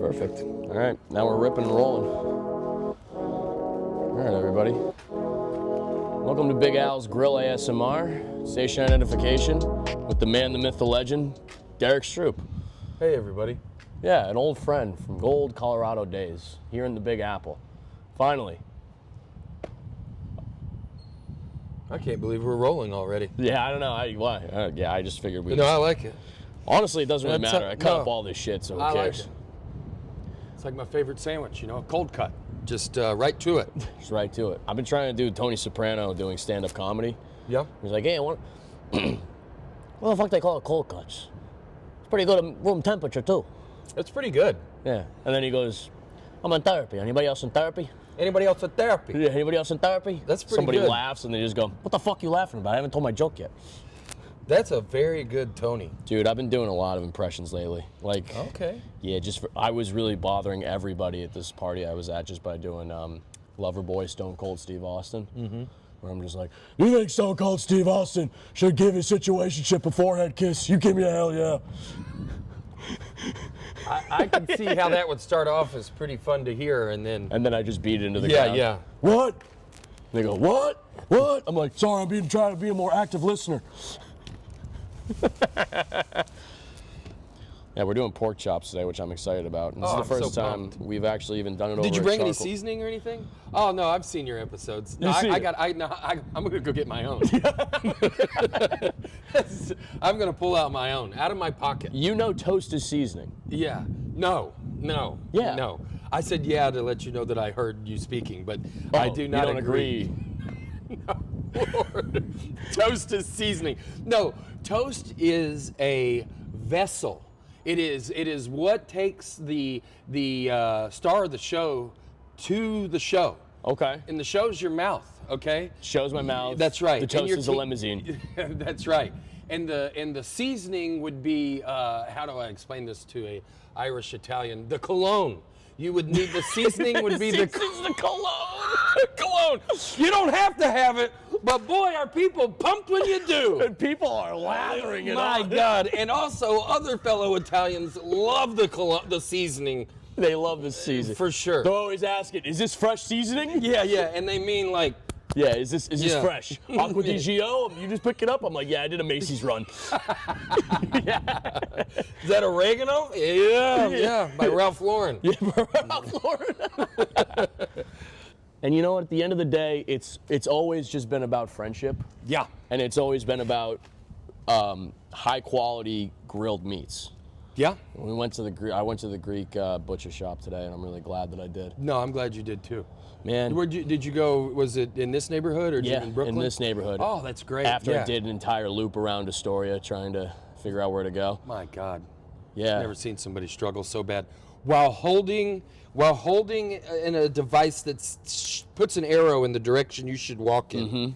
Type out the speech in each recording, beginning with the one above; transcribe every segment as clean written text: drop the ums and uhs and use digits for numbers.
Perfect. All right, now we're ripping and rolling. All right, everybody. Welcome to Big Al's Grill ASMR, station identification with the man, the myth, the legend, Derrick Stroup. Hey, everybody. Yeah, an old friend from old Colorado days, here in the Big Apple. Finally. I can't believe we're rolling already. Yeah, I don't know why. Yeah, I just figured we. No, I like it. Honestly, it doesn't really matter. I cut no. up all this shit, so who I cares? like it. It's like my favorite sandwich, you know, a cold cut. Just right to it. Just right to it. I've been trying to do Tony Soprano doing stand-up comedy. Yeah. He's like, hey, what the fuck they call it cold cuts? It's pretty good at room temperature, too. It's pretty good. Yeah. And then he goes, I'm in therapy. Anybody else in therapy? Anybody else with therapy? Yeah, anybody else in therapy? That's pretty Somebody good. laughs and they just go, what the fuck you laughing about? I haven't told my joke yet. That's a very good Tony. Dude, I've been doing a lot of impressions lately. Like, Okay. yeah, I was really bothering everybody at this party I was at just by doing Loverboy Stone Cold Steve Austin. Mm-hmm. Where I'm just like, you think Stone Cold Steve Austin should give his situationship a forehead kiss? You give me a hell yeah. I can see how that would start off as pretty fun to hear, and then I just beat it into the ground. yeah. What? They go, what? What? I'm like, sorry, I'm trying to be a more active listener. Yeah, we're doing pork chops today, which I'm excited about. And this is the first time we've actually even done it over. Did you bring any charcoal. seasoning or anything? Oh no, I've seen your episodes. No, You see I'm gonna go get my own. I'm gonna pull out my own out of my pocket. You know toast is seasoning. Yeah. No. Yeah. No. I said yeah to let you know that I heard you speaking, but I do not you don't agree. No, Lord. Toast is seasoning. No, toast is a vessel. It is what takes the star of the show to the show. Okay. And the show's your mouth, okay? Shows my mouth. That's right. The toast is a limousine. That's right. And the seasoning would be how do I explain this to a Irish Italian? The cologne. You would need the seasoning would be the cologne. cologne. You don't have to have it, but boy, are people pumped when you do. And people are lathering it My on. God. And also other fellow Italians love the seasoning. They love this seasoning. For sure. They're always asking, is this fresh seasoning? Yeah. And they mean like, Yeah, is this Yeah. fresh? Aqua di Gio? You just pick it up? I'm like, yeah, I did a Macy's run. is that oregano? Yeah. By Ralph Lauren. Yeah, Ralph Lauren. And you know what? At the end of the day, it's always just been about friendship. Yeah. And it's always been about high quality grilled meats. Yeah. I went to the Greek butcher shop today, and I'm really glad that I did. No, I'm glad you did too. Man. Did you go, was it in this neighborhood or in Brooklyn? In this neighborhood. Oh, that's great. After yeah. I did an entire loop around Astoria trying to figure out where to go. My God. Yeah. Never seen somebody struggle so bad while holding in a device that puts an arrow in the direction you should walk in. Mm-hmm.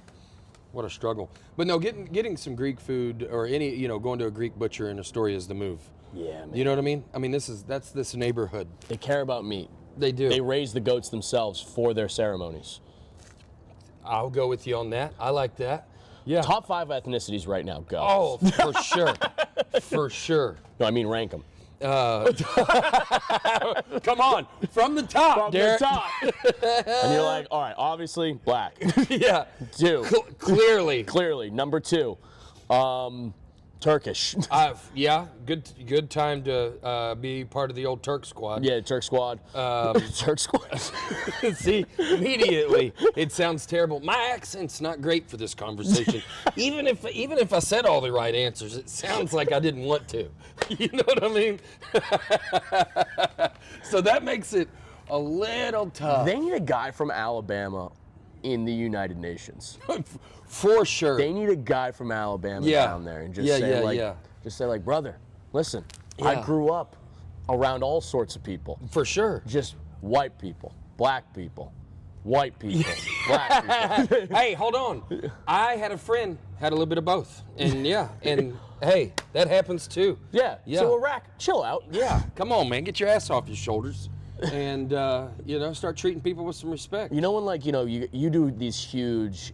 What a struggle. But no, getting some Greek food or going to a Greek butcher in Astoria is the move. Yeah, man. You know what I mean? I mean, that's this neighborhood. They care about meat. They do. They raise the goats themselves for their ceremonies. I'll go with you on that. I like that. Yeah. Top 5 ethnicities right now, go. Oh, for sure. For sure. No, I mean rank them. Come on, from the top, From Derrick. the top. And you're like, all right, obviously, black. Yeah. 2. Clearly. Clearly. Number 2, Turkish. Yeah, good time to be part of the old Turk squad. Yeah, Turk squad. Turk squad. See, immediately it sounds terrible. My accent's not great for this conversation. even if I said all the right answers, it sounds like I didn't want to. You know what I mean? So that makes it a little tough. They need a guy from Alabama in the United Nations. For sure. They need a guy from Alabama down there and just say like, brother, listen, I grew up around all sorts of people. For sure. Just white people, black people, white people, black people. Hey, hold on. I had a friend had a little bit of both, and and hey, that happens too. Yeah. Yeah. So Iraq, chill out. Yeah, come on, man, get your ass off your shoulders, and start treating people with some respect. You know when you do these huge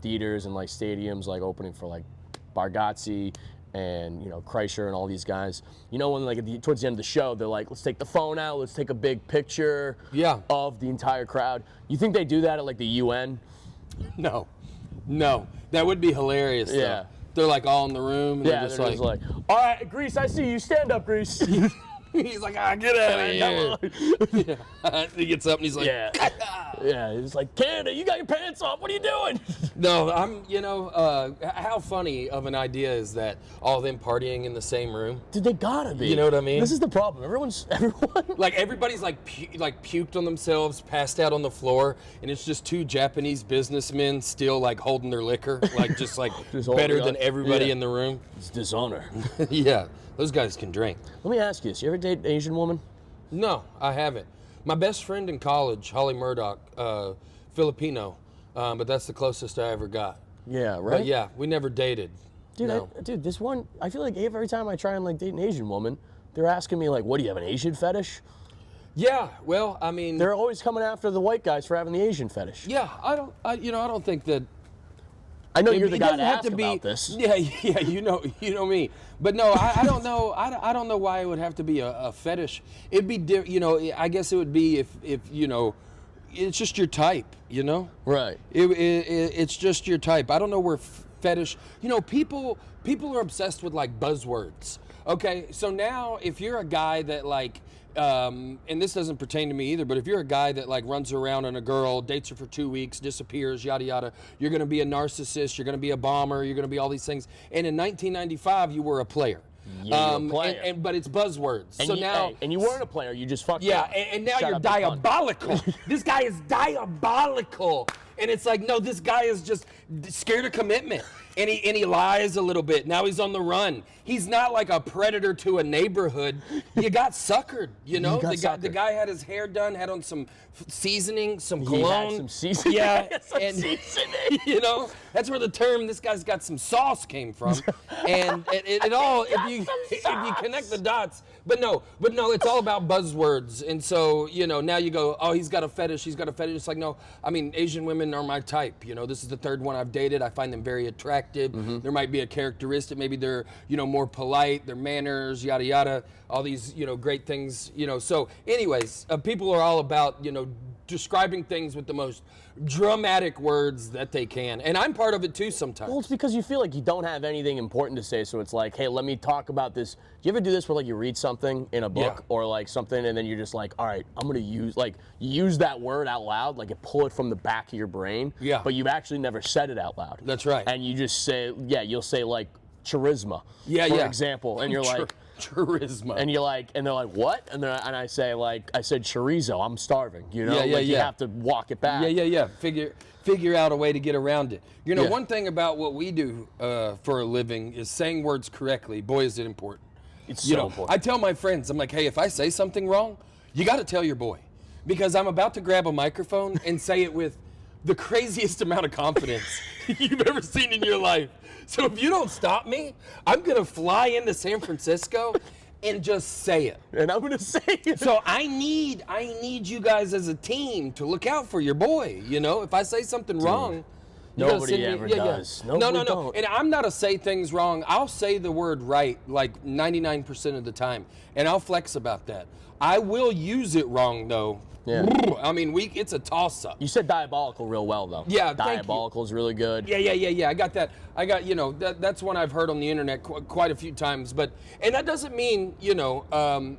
theaters and like stadiums like opening for like Bargatze, and Kreischer and all these guys. When like towards the end of the show, they're like, let's take the phone out, let's take a big picture of the entire crowd. You think they do that at like the UN? No, that would be hilarious. Though. Yeah. They're like all in the room. And Yeah, they're just like, all right, Grease, I see you. Stand up, Grease. He's like, get out of here. Yeah. He gets up and he's like, yeah. He's like, Canada, you got your pants off. What are you doing? No, how funny of an idea is that all of them partying in the same room? Dude, they gotta be. You know what I mean? This is the problem. Everyone. Like everybody's like puked on themselves, passed out on the floor, and it's just two Japanese businessmen still like holding their liquor, like just better than everybody in the room. It's dishonor. Yeah, those guys can drink. Let me ask you this. You ever date an Asian woman? No, I haven't. My best friend in college, Holly Murdoch, Filipino, but that's the closest I ever got. Yeah, right? But yeah, we never dated. Dude, no. this one, I feel like every time I try and like date an Asian woman, they're asking me like, what, do you have an Asian fetish? Yeah, well, I mean... They're always coming after the white guys for having the Asian fetish. Yeah, I don't think that... I know you're the guy to ask about this. Yeah, you know me. But no, I don't know. I don't know why it would have to be a fetish. It'd be, I guess it would be if it's just your type, Right. It's just your type. I don't know where fetish. People are obsessed with like buzzwords. Okay, so now if you're a guy that like. And this doesn't pertain to me either, but if you're a guy that like runs around on a girl, dates her for 2 weeks, disappears, yada yada, you're going to be a narcissist, you're going to be a bomber, you're going to be all these things. And in 1995, you were a player. Yeah, you're a player. But it's buzzwords. And so now, and you weren't a player, you just fucked yeah, up. and now Shut you're up, diabolical. This guy is diabolical. And it's like, no, this guy is just scared of commitment. And he lies a little bit. Now he's on the run. He's not like a predator to a neighborhood. You got suckered, The guy had his hair done, had on some seasoning, some cologne. He had some seasoning. Yeah, and seasoning. That's where the term "this guy's got some sauce" came from. And it all, if you connect the dots, but no, it's all about buzzwords. And so now you go, oh, he's got a fetish. It's like, no, I mean, Asian women are my type. This is the third one I've dated. I find them very attractive. Mm-hmm. There might be a characteristic. Maybe they're, more polite, their manners, yada, yada, all these, great things, So anyways, people are all about, describing things with the most dramatic words that they can. And I'm part of it too sometimes. Well, it's because you feel like you don't have anything important to say. So it's like, hey, let me talk about this. Do you ever do this where like you read something in a book or like something and then you're just like, all right, I'm going to use that word out loud, like you pull it from the back of your brain. Yeah. But you've actually never said it out loud. That's right. And you just say, you'll say like charisma, for example. And you're like, charisma. And you're like, and they're like, what? And I say like, I said chorizo. I'm starving. You have to walk it back. Yeah. Figure out a way to get around it. One thing about what we do for a living is saying words correctly. Boy, is it important. It's so important. I tell my friends, I'm like, hey, if I say something wrong, you got to tell your boy, because I'm about to grab a microphone and say it with the craziest amount of confidence you've ever seen in your life. So if you don't stop me, I'm going to fly into San Francisco and just say it. And I'm going to say it. So I need you guys as a team to look out for your boy. If I say something wrong, nobody ever does. No. And I'm not a say things wrong. I'll say the word right like 99% of the time. And I'll flex about that. I will use it wrong though. Yeah. I mean, it's a toss-up. You said diabolical real well, though. Yeah, diabolical is really good. Yeah. I got that. That's one I've heard on the internet quite a few times. And that doesn't mean, that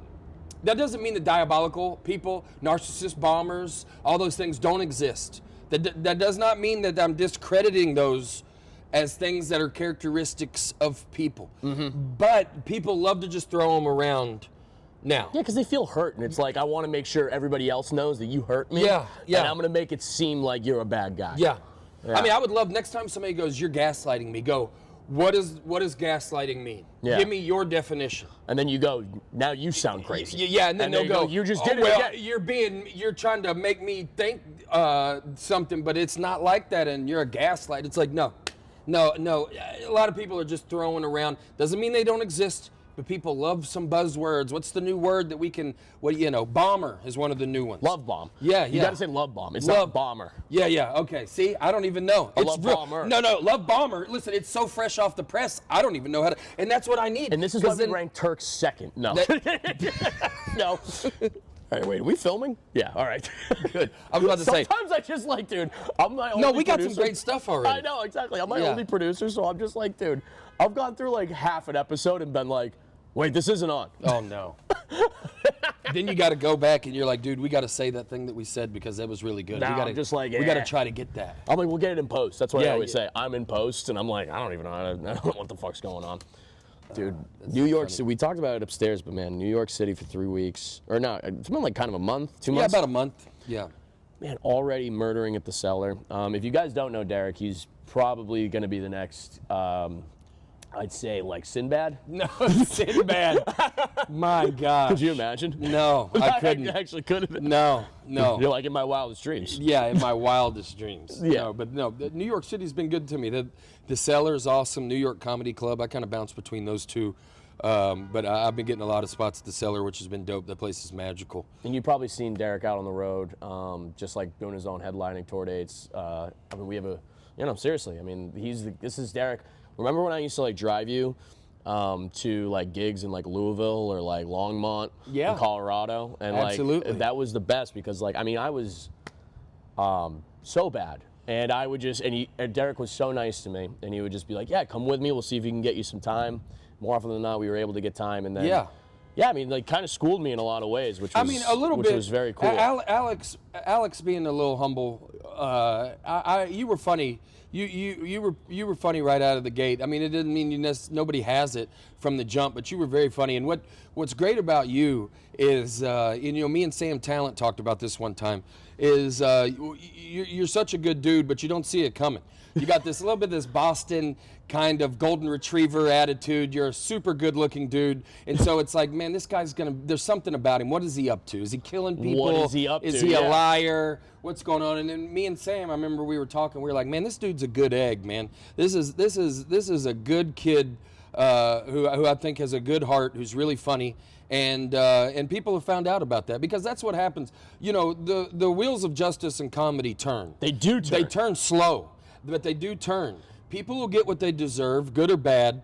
doesn't mean that diabolical people, narcissist bombers, all those things don't exist. That does not mean that I'm discrediting those as things that are characteristics of people. Mm-hmm. But people love to just throw them around. Now. Yeah, because they feel hurt, and it's like, I want to make sure everybody else knows that you hurt me. Yeah. And I'm going to make it seem like you're a bad guy. Yeah. I mean, I would love next time somebody goes, you're gaslighting me, go, what does gaslighting mean? Yeah. Give me your definition. And then you go, now you sound crazy. Yeah, and then they'll go, you just did it again. You're trying to make me think something, but it's not like that, and you're a gaslight. It's like, no. A lot of people are just throwing around. Doesn't mean they don't exist. but people love some buzzwords. What's the new word that we can? Bomber is one of the new ones. Love bomb. Yeah. You got to say love bomb. It's not bomber. Yeah. Okay. See, I don't even know. Love bomber. No, love bomber. Listen, it's so fresh off the press. I don't even know how to. And that's what I need. And this is why we rank Turks second. No. No. All right, wait, are we filming? Yeah, all right. Good. I was about to say. Sometimes I just like, dude, I'm my only No, we got producer. some great stuff already. I know, exactly. I'm my only producer, so I'm just like, dude, I've gone through like half an episode and been like, wait, this isn't on. Oh, no. Then you got to go back and you're like, dude, we got to say that thing that we said because that was really good. Now we gotta, I'm just like, we got to try to get that. I'm like, we'll get it in post. That's what I always say. I'm in post, and I'm like, I don't even know. I don't know what the fuck's going on. Dude, New York City, we talked about it upstairs, but man, New York City for 3 weeks. Or no, it's been like kind of a month, 2 months? Yeah, about a month. Yeah. Man, already murdering at the cellar. If you guys don't know Derrick, he's probably going to be the next, I'd say, like Sinbad. No, Sinbad. My gosh. Could you imagine? No, I couldn't. I actually couldn't. No. You're like in my wildest dreams. Yeah, in my wildest dreams. Yeah. No, New York City's been good to me. The Cellar is awesome. New York Comedy Club. I kind of bounce between those two. But I've been getting a lot of spots at the Cellar, which has been dope. The place is magical. And you've probably seen Derrick out on the road, just like doing his own headlining tour dates. I mean, we have seriously. I mean, this is Derrick. Remember when I used to like drive you to like gigs in like Louisville or like Longmont in Colorado? And absolutely. Like that was the best because like, I mean, I was so bad. And I would just, and Derrick was so nice to me, and he would just be like, yeah, come with me, we'll see if we can get you some time. More often than not, we were able to get time, and then, I mean, like, kind of schooled me in a lot of ways, which was, a little bit, was very cool. Alex being a little humble, you were funny. You were funny right out of the gate. I mean, it didn't mean nobody has it from the jump, but you were very funny. And what's great about you is, me and Sam Talent talked about this one time, is you're such a good dude, but you don't see it coming. You got this little bit of this Boston kind of golden retriever attitude. You're a super good looking dude. And so it's like, man, this guy's there's something about him. What is he up to? Is he killing people? What is he up to? Is he a liar? What's going on? And then me and Sam, I remember we were talking, we were like, man, this dude's a good egg, man. This is a good kid who I think has a good heart, who's really funny. And people have found out about that because that's what happens. The wheels of justice and comedy turn. They do turn. They turn slow, but they do turn. People will get what they deserve, good or bad.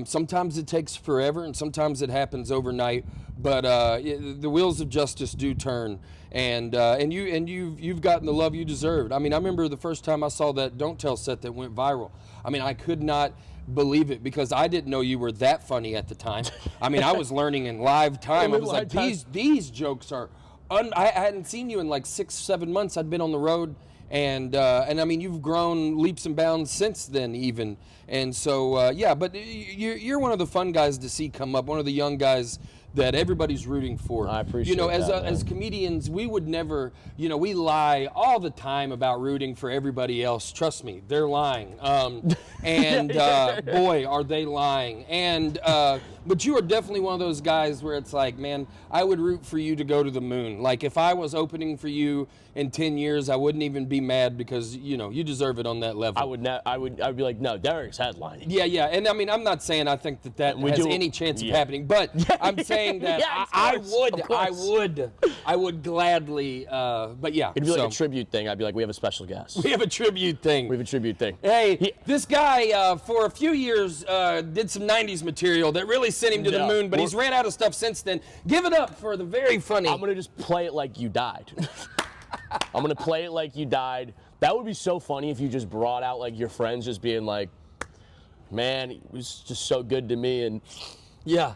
Sometimes it takes forever, and sometimes it happens overnight. But the wheels of justice do turn, and you've gotten the love you deserved. I mean, I remember the first time I saw that Don't Tell set that went viral. I mean, I could not believe it because I didn't know you were that funny at the time. I mean, I was learning in live time. I was like, these jokes are. I hadn't seen you in like 6-7 months. I'd been on the road. And I mean, you've grown leaps and bounds since then, even. And so, but you're one of the fun guys to see come up, one of the young guys that everybody's rooting for. I appreciate that, as comedians, we would never, we lie all the time about rooting for everybody else. Trust me, they're lying. Boy, are they lying. And but you are definitely one of those guys where it's like, man, I would root for you to go to the moon. Like if I was opening for you in 10 years, I wouldn't even be mad because you deserve it on that level. I'd be like, no, Derrick's headlining. Yeah, and I mean, I'm not saying I think that has any chance of happening, but I'm saying that I would gladly. But yeah, it'd be like a tribute thing. I'd be like, we have a special guest. We have a tribute thing. Hey, this guy for a few years did some '90s material that really sent him to the moon, but he's ran out of stuff since then. Give it up for the very funny. I'm gonna just play it like you died. I'm gonna play it like you died. That would be so funny if you just brought out like your friends just being like, man, it was just so good to me, and yeah,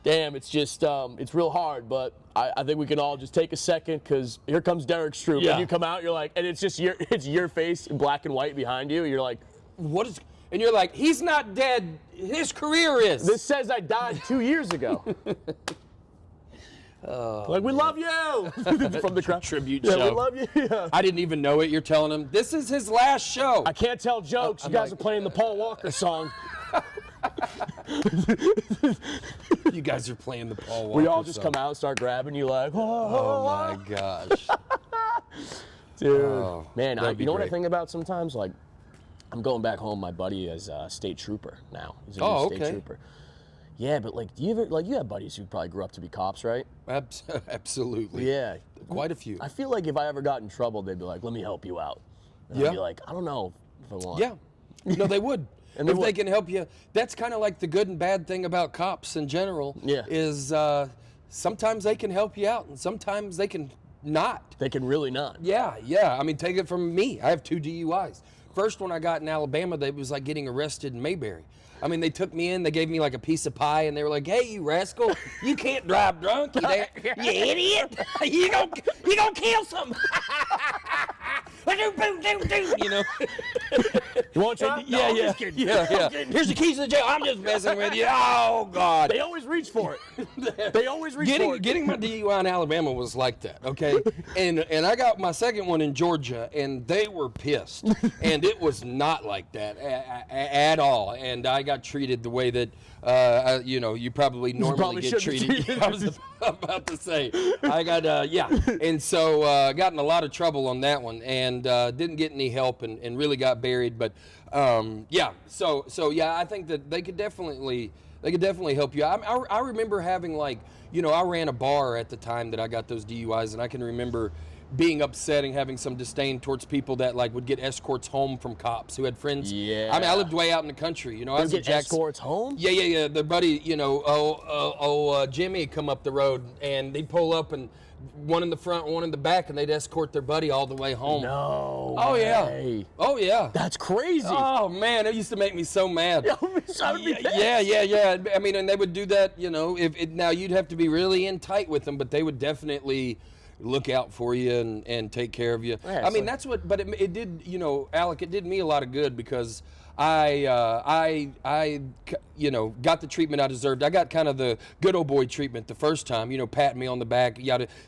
damn, it's just it's real hard, but I think we can all just take a second because here comes Derrick Stroup, and you come out, you're like, and it's just your face in black and white behind you. You're like, what is? And you're like, he's not dead. His career is. This says I died 2 years ago. Like, we love you! From the crowd. Tribute show. Yeah, we love you. Yeah. I didn't even know it. You're telling him, this is his last show. I can't tell jokes. You guys are playing the Paul Walker song. You guys are playing the Paul Walker We all just song. come out and start grabbing you like, oh my gosh. Dude. Man, you know what I great. think about sometimes? Like, I'm going back home. My buddy is a state trooper now. He's a new state trooper. Yeah, but like, do you ever you have buddies who probably grew up to be cops, right? Absolutely. Yeah. Quite a few. I feel like if I ever got in trouble, they'd be like, "Let me help you out." And Yeah. I'd be like, "I don't know if I want." Yeah. No, they would. And if they can help you, that's kind of like the good and bad thing about cops in general. Yeah. Is sometimes they can help you out, and sometimes they can not. They can really not. Yeah, yeah. I mean, take it from me. I have 2 DUIs. First one I got in Alabama, they was like getting arrested in Mayberry. I mean, they took me in, they gave me like a piece of pie, and they were like, "Hey, you rascal, you can't drive drunk, you idiot. You gonna kill something." You know? You want to try? Yeah, No, I'm yeah. just kidding. Yeah. Here's the keys to the jail. I'm just messing with you. Oh, God. They always reach for it. They always reach for it. Getting my DUI in Alabama was like that, okay? and I got my second one in Georgia, and they were pissed. And it was not like that at all. And I got treated the way that, you probably normally get treated. I was about to say. I got, And so got in a lot of trouble on that one, and didn't get any help and really got buried. But, So I think that they could definitely help you. I remember having I ran a bar at the time that I got those DUIs, and I can remember being upset and having some disdain towards people that would get escorts home from cops who had friends. Yeah. I mean, I lived way out in the country. I was get escorts home? Yeah. The buddy, Jimmy come up the road, and they'd pull up, and one in the front, one in the back, and they'd escort their buddy all the way home. No. Oh way. Yeah. Oh yeah. That's crazy. Oh man, it used to make me so mad. I would be pissed. Yeah. I mean, and they would do that. Now you'd have to be really in tight with them, but they would definitely look out for you and take care of you. Yeah, I mean, that's what. But it did. Alec, it did me a lot of good because I got the treatment I deserved. I got kind of the good old boy treatment the first time, patting me on the back.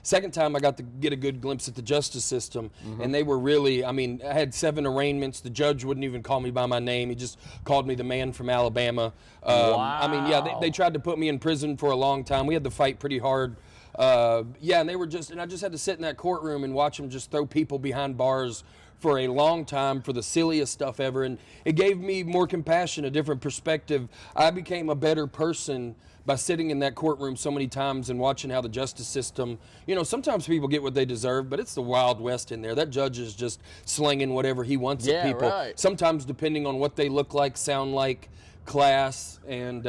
Second time, I got to get a good glimpse at the justice system, and they were really, I had 7 arraignments. The judge wouldn't even call me by my name. He just called me the man from Alabama. Wow. They tried to put me in prison for a long time. We had to fight pretty hard. And they were and I just had to sit in that courtroom and watch them just throw people behind bars for a long time for the silliest stuff ever. And it gave me more compassion, a different perspective. I became a better person by sitting in that courtroom so many times and watching how the justice system, sometimes people get what they deserve, but it's the Wild West in there. That judge is just slinging whatever he wants at people. Right. Sometimes depending on what they look like, sound like, class, and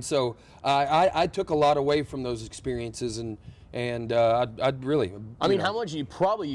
so I took a lot away from those experiences, and I'd really. I mean, how much you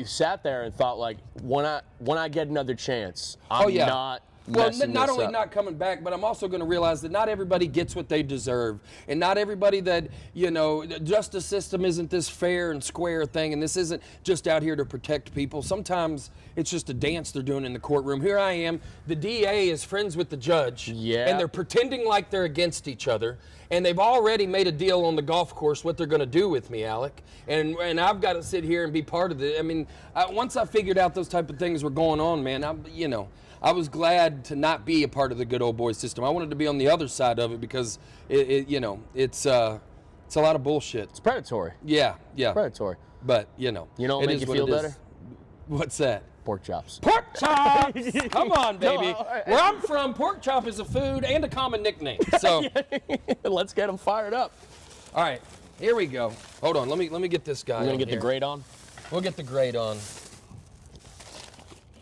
sat there and thought when I get another chance, I'm not. Well, not only up. not coming back, but I'm also going to realize that not everybody gets what they deserve, and not everybody that the justice system isn't this fair and square thing, and this isn't just out here to protect people. Sometimes it's just a dance they're doing in the courtroom. Here I am, the DA is friends with the judge, and they're pretending like they're against each other, and they've already made a deal on the golf course what they're going to do with me, Alec, and I've got to sit here and be part of it. I mean, once I figured out those type of things were going on, man, I was glad to not be a part of the good old boy system. I wanted to be on the other side of it because it's a lot of bullshit. It's predatory. Yeah. Predatory. But You know what make you feel better? What's that? Pork chops. Pork chops! Come on, baby. No, Where I'm from, pork chop is a food and a common nickname. So Let's get them fired up. all right, here we go. Hold on, let me get this guy. We're gonna on get here. the grate on. We'll get the grate on.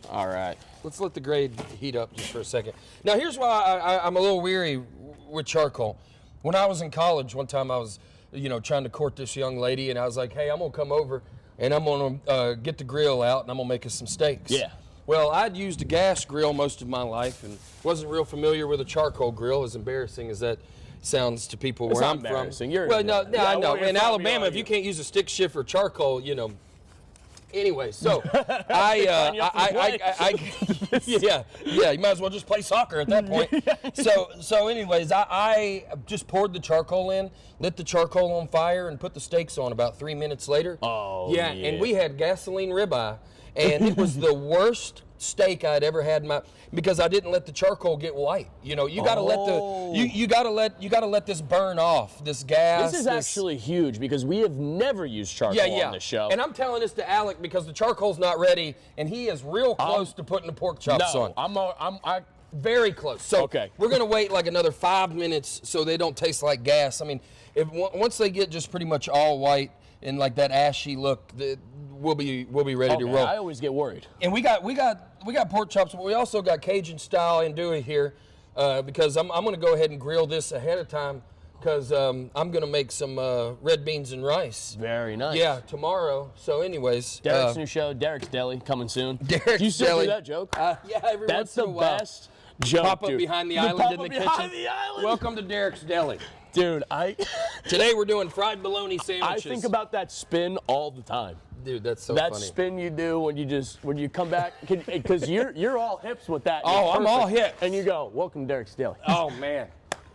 All right. Let's let the grate heat up just for a second. Now, here's why I'm a little weary with charcoal. When I was in college, one time I was, trying to court this young lady, and I was like, hey, I'm going to come over, and I'm going to get the grill out, and I'm going to make us some steaks. Yeah. Well, I'd used a gas grill most of my life and wasn't real familiar with a charcoal grill, as embarrassing as that sounds to people where I'm from. Embarrassing. I know. In Alabama, if you you can't use a stick shift or charcoal, Anyway, so yeah, you might as well just play soccer at that point. So anyways, I just poured the charcoal in, lit the charcoal on fire, and put the steaks on about 3 minutes later. Oh, yeah. And we had gasoline ribeye, and it was the worst steak I'd ever had in because I didn't let the charcoal get white. You gotta you gotta let this burn off, this gas. This is actually huge because we have never used charcoal on the show. And I'm telling this to Alec because the charcoal's not ready, and he is real close to putting the pork chops on. Very close. So Okay. we're gonna wait like another 5 minutes so they don't taste like gas. I mean, once they get just pretty much all white and like that ashy look, we'll be ready to roll. I always get worried. And we got pork chops, but we also got Cajun style andouille here because I'm gonna go ahead and grill this ahead of time because I'm gonna make some red beans and rice. Very nice. Yeah, tomorrow. So, anyways, Derek's new show, Derek's Deli, coming soon. Derek's Do you still Deli. do that joke? Yeah, every That's once in the a while. best joke, Pop up dude. behind the island in the kitchen. Behind the island. Welcome to Derek's Deli. Dude, Today we're doing fried bologna sandwiches. I think about that spin all the time. Dude, that's so That funny. spin you do when you come back, because you're all hips with that. Oh, You're I'm all perfect. hip. And you go, welcome to Derek's Deli. Oh man,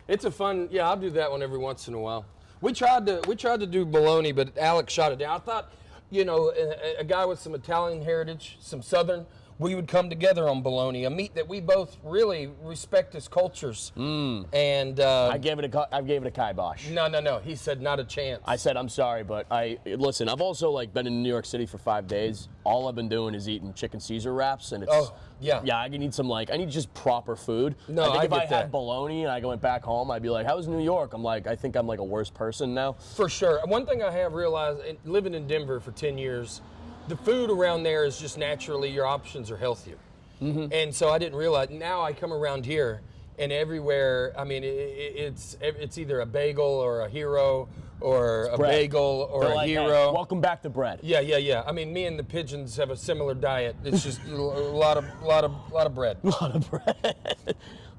it's a fun. Yeah, I'll do that one every once in a while. We tried to do bologna, but Alec shot it down. I thought, a guy with some Italian heritage, some Southern, we would come together on bologna, a meat that we both really respect as cultures. And I gave it a kibosh. no. He said not a chance. I said, I'm sorry, but listen, I've also been in New York City for 5 days. All I've been doing is eating chicken Caesar wraps, and it's, yeah, I need I need just proper food. No, I think I if get I that. had bologna and I went back home, I'd be like, how was New York? I think I'm like a worse person now. For sure. One thing I have realized, living in Denver for 10 years, the food around there is just naturally, your options are healthier. Mm-hmm. And so I didn't realize, now I come around here and everywhere, I mean, it's either a bagel or a hero or a bagel or They're a like, hey, hero. welcome back to bread. Yeah. I mean, me and the pigeons have a similar diet. It's just a lot of bread. A lot of bread.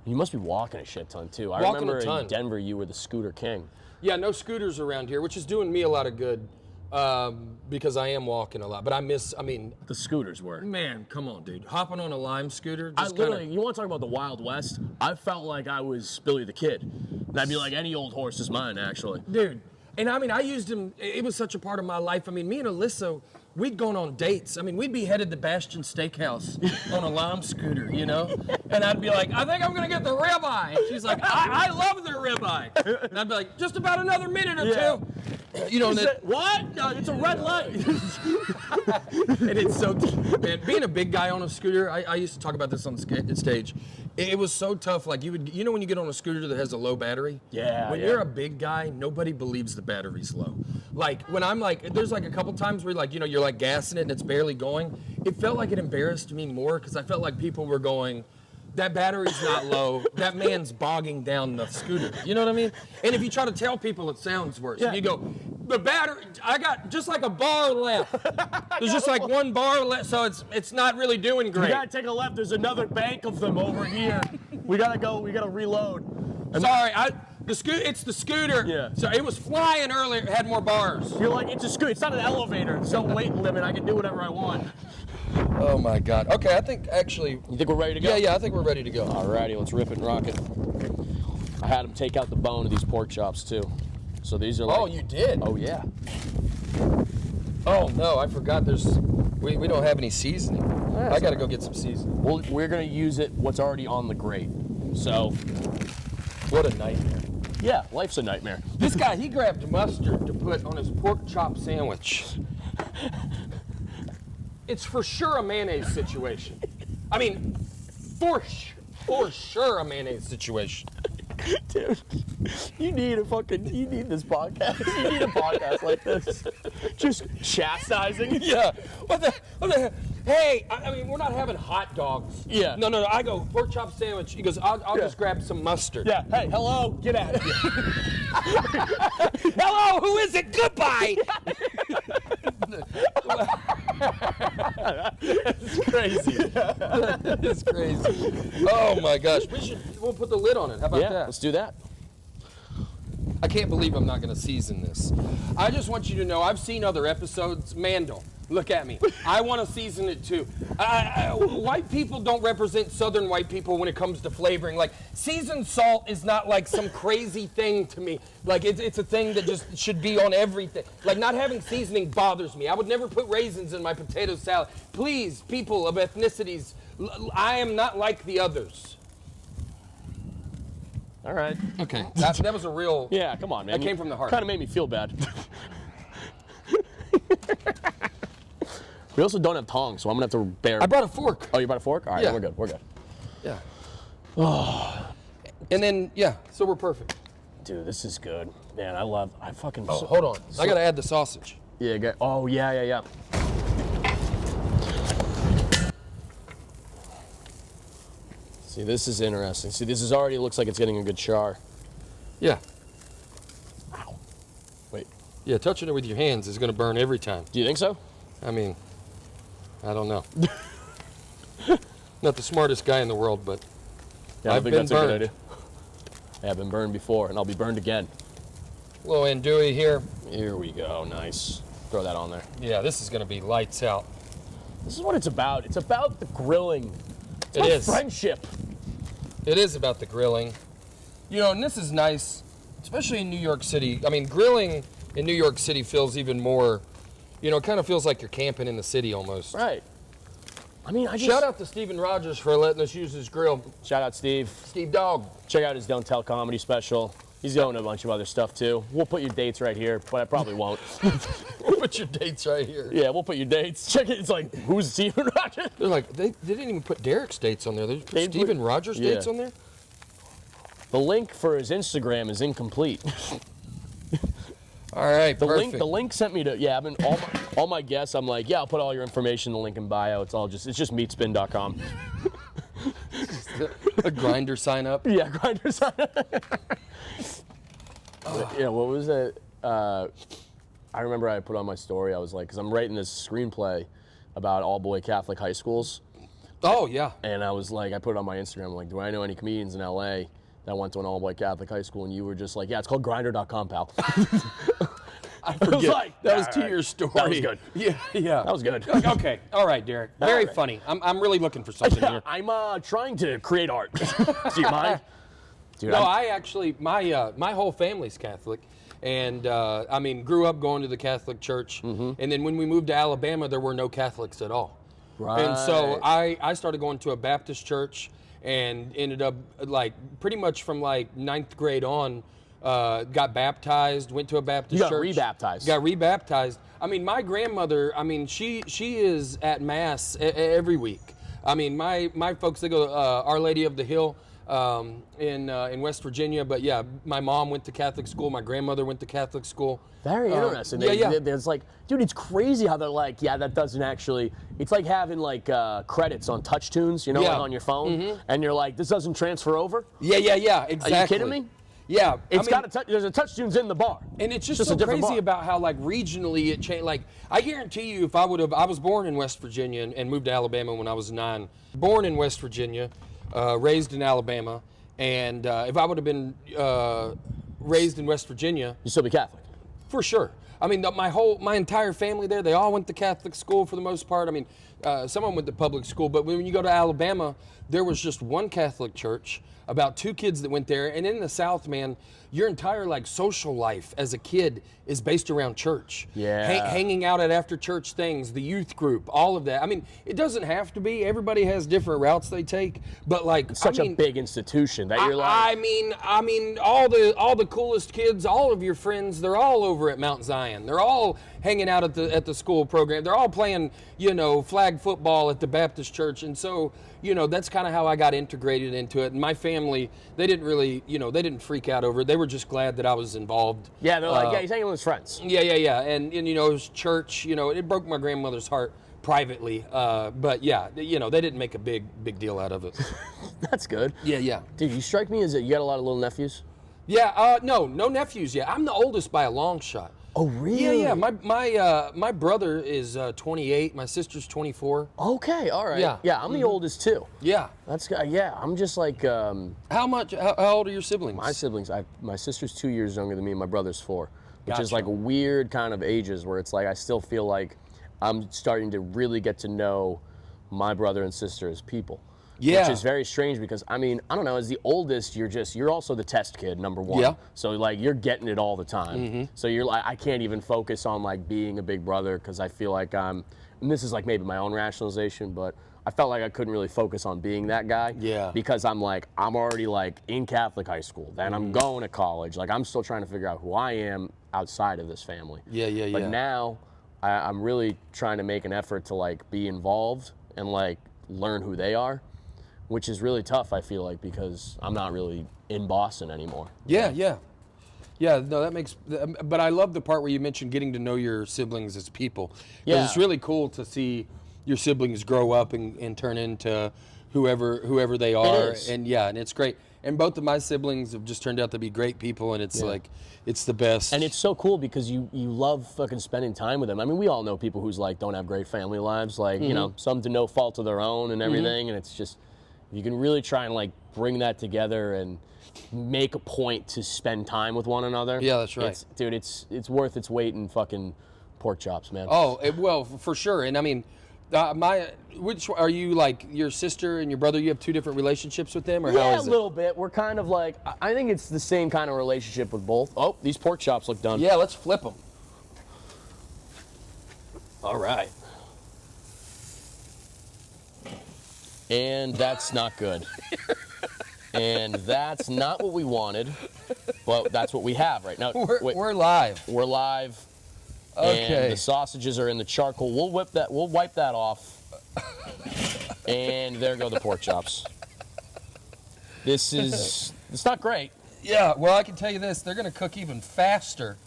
You must be walking a shit ton too. I Walking a remember ton. in Denver, you were the scooter king. Yeah, no scooters around here, which is doing me a lot of good because I am walking a lot. But The scooters were. man, come on, dude. Hopping on a Lime scooter. I Just literally, you want to talk about the Wild West? I felt like I was Billy the Kid. And I'd be like, any old horse is mine, actually. Dude, and I used him, it was such a part of my life. Me and Alyssa, we'd gone on dates. We'd be headed to Bastion Steakhouse on a Lime scooter, And I'd be like, I think I'm going to get the ribeye. And she's like, I love the ribeye. And I'd be like, just about another minute or two. What? No, it's a red light. And it's so, man, being a big guy on a scooter, I used to talk about this on the stage. It was so tough. Like when you get on a scooter that has a low battery? Yeah. When you're a big guy, nobody believes the battery's low. Like when I'm like, there's like a couple times where you're like gassing it and it's barely going. It felt like it embarrassed me more because I felt like people were going, that battery's not low. That man's bogging down the scooter. You know what I mean? And if you try to tell people, it sounds worse. Yeah. And you go, the battery, I got just like a bar left. There's just like one bar left, so it's not really doing great. You gotta take a left. There's another bank of them over here. We gotta go. We gotta reload. Sorry, it's the scooter. Yeah. So it was flying earlier. It had more bars. You're like, it's a scooter. It's not an elevator. There's no weight limit. I can do whatever I want. Oh my God. Okay, I think actually. You think we're ready to go? Yeah, I think we're ready to go. Alrighty, let's rip it and rock it. I had him take out the bone of these pork chops too. So these are like. Oh, you did? Oh yeah. Oh no, I forgot. We don't have any seasoning. I gotta go get some seasoning. Well, we're gonna use what's already on the grate. So. What a nightmare. Yeah, life's a nightmare. This guy, he grabbed mustard to put on his pork chop sandwich. It's for sure a mayonnaise situation. For sure a mayonnaise situation. Dude, you need this podcast. You need a podcast like this. Just chastising. Yeah. What the hey, we're not having hot dogs. Yeah. No. I go, pork chop sandwich. He goes, I'll just grab some mustard. Yeah. Hey, hello. Get out of here. Hello, who is it? Goodbye. It's crazy. It's crazy. Oh my gosh. We'll put the lid on it. How about that? Let's do that. I can't believe I'm not going to season this. I just want you to know, I've seen other episodes. Mandel, look at me. I want to season it too. White people don't represent Southern white people when it comes to flavoring. Like, seasoned salt is not like some crazy thing to me. Like, it's a thing that just should be on everything. Like, not having seasoning bothers me. I would never put raisins in my potato salad. Please, people of ethnicities, I am not like the others. All right. Okay. That was a real... Yeah, come on, man. That came from the heart. Kind of made me feel bad. We also don't have tongs, so I'm gonna have to bear. I brought a fork. Oh, you brought a fork? All right, Yeah. we're good. We're good. Yeah. And then, yeah, so we're perfect. Dude, this is good. Man, I fucking. Oh, hold on. I got to add the sausage. Yeah, oh, yeah. See, this is interesting. See, this is already looks like it's getting a good char. Yeah. Ow. Wait. Yeah, touching it with your hands is going to burn every time. Do you think so? I mean, I don't know. Not the smartest guy in the world, but Yeah, I've been burned. A good idea. Yeah, I've been burned before, and I'll be burned again. Little andouille here. Here we go. Nice. Throw that on there. Yeah, this is going to be lights out. This is what it's about. It's about the grilling. It's It about is. friendship. It is about the grilling. You know, and this is nice, especially in New York City. I mean, grilling in New York City feels even more, you know, it kind of feels like you're camping in the city almost. Right. I mean, Shout out to Steven Rogers for letting us use his grill. Shout out Steve. Steve Dog. Check out his Don't Tell comedy special. He's doing a bunch of other stuff too. We'll put your dates right here, but I probably won't. We'll put your dates right here. Yeah, we'll put your dates. Check it. It's like, who's Steven Rogers? They're like, they didn't even put Derrick's dates on there. They just put Steven Rogers dates on there? The link for his Instagram is incomplete. All right, The perfect. link sent me to, yeah, I've been, all my guests, I'm like, yeah, I'll put all your information in the link in bio. It's just meatspin.com. A grinder sign up. Yeah, Grindr sign up. Yeah, what was it? I remember I put on my story, I was like, because I'm writing this screenplay about all-boy Catholic high schools. Oh, yeah. And I was like, I put it on my Instagram, I'm like, do I know any comedians in LA that went to an all-boy Catholic high school? And you were just like, yeah, it's called Grindr.com, pal. I forget. was like, that was all 2 right. years story. That was good. Yeah. That was good. Okay. All right, Derrick. Very right. funny. I'm really looking for something here. I'm trying to create art. Do you mind? Dude, No, I actually, my whole family's Catholic. And, I mean, grew up going to the Catholic church. And then when we moved to Alabama, there were no Catholics at all. Right. And so I started going to a Baptist church and ended up, like, pretty much from, like, 9th grade on, got baptized, went to a Baptist church. You got rebaptized. Got rebaptized. I mean, my grandmother, I mean, she is at Mass every week. I mean, my folks, they go to Our Lady of the Hill in West Virginia. But, yeah, my mom went to Catholic school. My grandmother went to Catholic school. Very interesting. There's like, dude, it's crazy how they're like, yeah, that doesn't actually, it's like having like credits on touch tunes, you know, like on your phone. And you're like, this doesn't transfer over? Yeah, exactly. Are you kidding me? Yeah. It's got there's a touch tunes in the bar. And it's just a so different crazy bar. about how, like, regionally it changed. Like, I guarantee you, if I was born in West Virginia and moved to Alabama when I was 9, born in West Virginia, raised in Alabama, and if I would have been raised in West Virginia, You still be Catholic. for sure. I mean, my entire family there, they all went to Catholic school for the most part. I mean, some of them went to public school, but when you go to Alabama, there was just one Catholic church, about 2 kids that went there. And in the South, man, your entire like social life as a kid is based around church. Yeah. Hanging out at after church things, the youth group, all of that. I mean, it doesn't have to be. Everybody has different routes they take, but like It's such a big institution that you're like. I mean, all the coolest kids, all of your friends, they're all over at Mount Zion. They're all hanging out at the school program. They're all playing, you know, flag football at the Baptist church, and so, you know, that's kind of how I got integrated into it. And my family, they didn't really, you know, they didn't freak out over it. They were just glad that I was involved. Yeah, they're like, yeah, he's hanging with his friends. Yeah. And you know, it was church. You know, it broke my grandmother's heart privately, but yeah, you know, they didn't make a big deal out of it. That's good. Yeah. Dude, you strike me as you got a lot of little nephews. Yeah, no nephews yet. I'm the oldest by a long shot. Oh, really? Yeah. My brother is 28. My sister's 24. Okay, all right. Yeah. I'm the oldest too. Yeah. That's good. Yeah, I'm just like How old are your siblings? my siblings. My sister's 2 years younger than me, and my brother's 4, which is Gotcha. like a weird kind of ages where it's like I still feel like I'm starting to really get to know my brother and sister as people. Yeah. Which is very strange because, I mean, I don't know, as the oldest, you're also the test kid, number one. Yeah. So, like, you're getting it all the time. So you're like, I can't even focus on, like, being a big brother because I feel like and this is, like, maybe my own rationalization, but I felt like I couldn't really focus on being that guy. Yeah. Because I'm already, like, in Catholic high school. Then I'm going to college. Like, I'm still trying to figure out who I am outside of this family. Yeah. But now, I'm really trying to make an effort to, like, be involved and, like, learn who they are. which is really tough, I feel like, because I'm not really in Boston anymore. Yeah. No, that makes. But I love the part where you mentioned getting to know your siblings as people. 'Cause Yeah. it's really cool to see your siblings grow up and turn into whoever they are. is. And it's great. And both of my siblings have just turned out to be great people, and it's like, it's the best. And it's so cool because you love fucking spending time with them. I mean, we all know people who's like don't have great family lives, like, you know, some to no fault of their own and everything. And it's just, you can really try and like bring that together and make a point to spend time with one another. Yeah, that's right. It's worth its weight in fucking pork chops, man. Oh, well, for sure. And I mean, which are you, like, your sister and your brother? You have two different relationships with them, or how Yeah, is a it? little bit. We're kind of like, I think it's the same kind of relationship with both. Oh, these pork chops look done. Yeah, let's flip them. All right. And that's not good. And that's not what we wanted, but that's what we have right now. We're live. We're live. Okay. And the sausages are in the charcoal. We'll wipe that off. And there go the pork chops. It's not great. Yeah, well, I can tell you this. They're going to cook even faster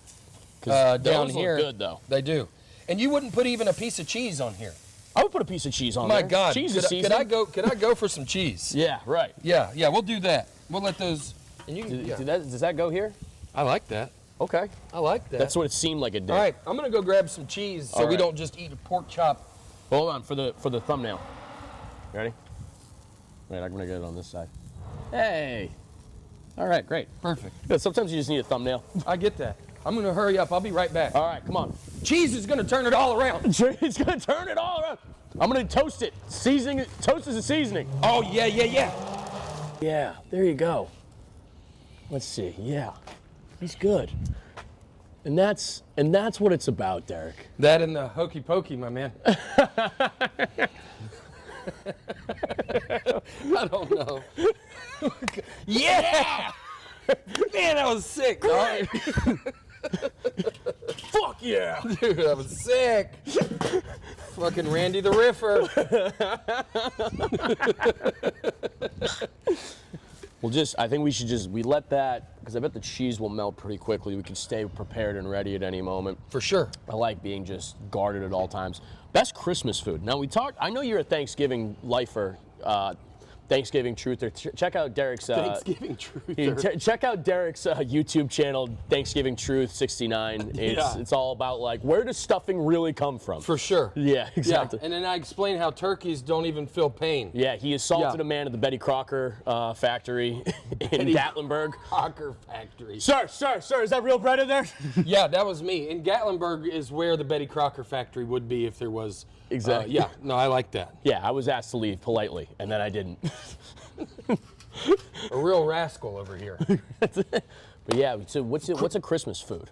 down those here. look good, though. They do. And you wouldn't put even a piece of cheese on here. I would put a piece of cheese on My there. God. Cheese is Could seasoned. I go for some cheese? Yeah, right. Yeah, we'll do that. We'll let those. And you can, Does that go here? I like that. Okay. I like that. That's what it seemed like it did. All right, I'm going to go grab some cheese so All we right. don't just eat a pork chop. Hold on for the thumbnail. Ready? Wait, I'm gonna get it on this side. Hey. All right, great. Perfect. Yeah, sometimes you just need a thumbnail. I get that. I'm going to hurry up. I'll be right back. All right, come on. Cheese is going to turn it all around. It's gonna turn it all around. I'm gonna toast it. Seasoning it. Toast is a seasoning. Oh, yeah. Yeah, there you go. Let's see. Yeah, he's good. And that's what it's about, Derrick. That and the hokey pokey, my man. I don't know. Yeah! Man, that was sick. Dog. Fuck yeah! Dude, that was sick. Fucking Randy the Riffer. I think we let that, because I bet the cheese will melt pretty quickly. We can stay prepared and ready at any moment. For sure. I like being just guarded at all times. Best Christmas food. Now I know you're a Thanksgiving lifer, Thanksgiving truther. Check out Derrick's. Thanksgiving truther. Check out Derrick's YouTube channel, Thanksgiving Truth 69. It's all about like where does stuffing really come from? For sure. Yeah, exactly. Yeah. And then I explain how turkeys don't even feel pain. Yeah, he assaulted a man at the Betty Crocker factory in Gatlinburg. Crocker factory. Sir, is that real bread in there? Yeah, that was me. And Gatlinburg is where the Betty Crocker factory would be if there was. Exactly. Yeah, no, I like that. Yeah, I was asked to leave politely, and then I didn't. A real rascal over here. But yeah, so what's a Christmas food?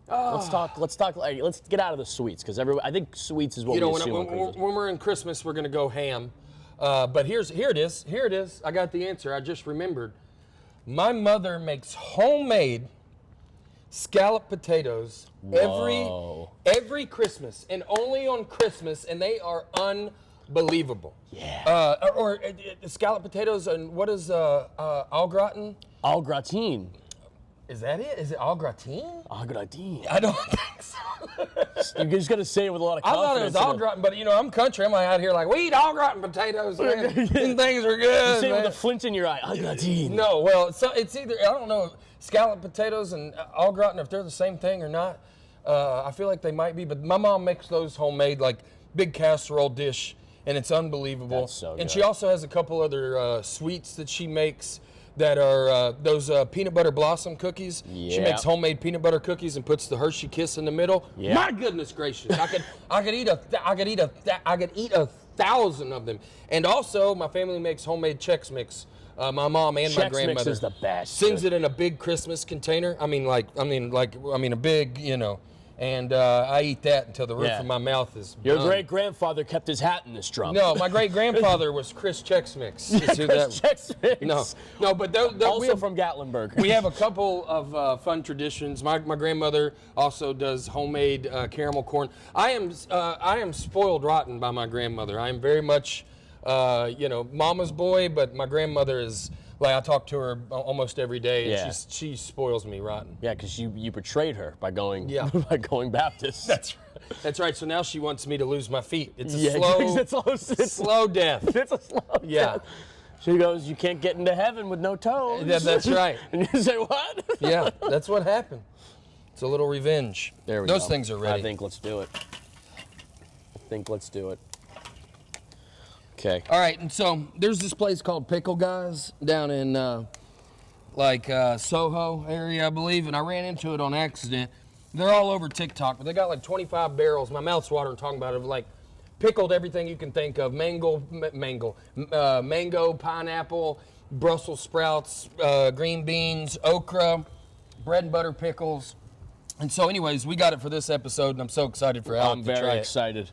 Let's get out of the sweets, because I think sweets is what we assume on Christmas. when we're in Christmas, we're gonna go ham. But here it is. I got the answer. I just remembered. My mother makes homemade scalloped potatoes every Christmas, and only on Christmas, and they are unbelievable. Yeah. Scalloped potatoes, and what is au gratin? Au gratin. Is that it? Is it au gratin? Au gratin. I don't think so. You're just gonna say it with a lot of I confidence. thought it was au gratin, but I'm country. I'm like out here like, we eat au gratin potatoes, man. These things are good. You say it man. with a flint in your eye. Au gratin. No, well, it's either, I don't know, scalloped potatoes and au gratin, if they're the same thing or not. I feel like they might be, but my mom makes those homemade, like, big casserole dish, and it's unbelievable. That's so And good. she also has a couple other sweets that she makes that are those peanut butter blossom cookies. Yeah. She makes homemade peanut butter cookies and puts the Hershey Kiss in the middle. Yeah. My goodness gracious, I could eat a thousand of them. And also, my family makes homemade Chex Mix. My mom and my Chex grandmother Mix is the best. sings it in a big Christmas container. I mean a big, and I eat that until the roof Yeah. of my mouth is Your done. great grandfather kept his hat in this drum. No, my great grandfather was Chris Chex Mix. Chris Chex Mix. No, but Also from Gatlinburg. we have a couple of fun traditions. My grandmother also does homemade caramel corn. I am spoiled rotten by my grandmother. I am very much you know, mama's boy, but my grandmother is, like, I talk to her almost every day, and Yeah. she spoils me rotten. Yeah, because you betrayed her by going Yeah. by going Baptist. That's right. So now she wants me to lose my feet. It's a slow death. It's a slow Yeah. death. She goes, you can't get into heaven with no toes. Yeah, that's right. And you say, what? Yeah, that's what happened. It's a little revenge. There we go. Those things are ready. I think let's do it. Okay. All right, and so there's this place called Pickle Guys down in Soho area, I believe, and I ran into it on accident. They're all over TikTok, but they got like 25 barrels. My mouth's watering talking about it, like pickled everything you can think of: mango, pineapple, Brussels sprouts, green beans, okra, bread and butter pickles. And so, anyways, we got it for this episode, and I'm so excited for Alec I'm to try very it. excited.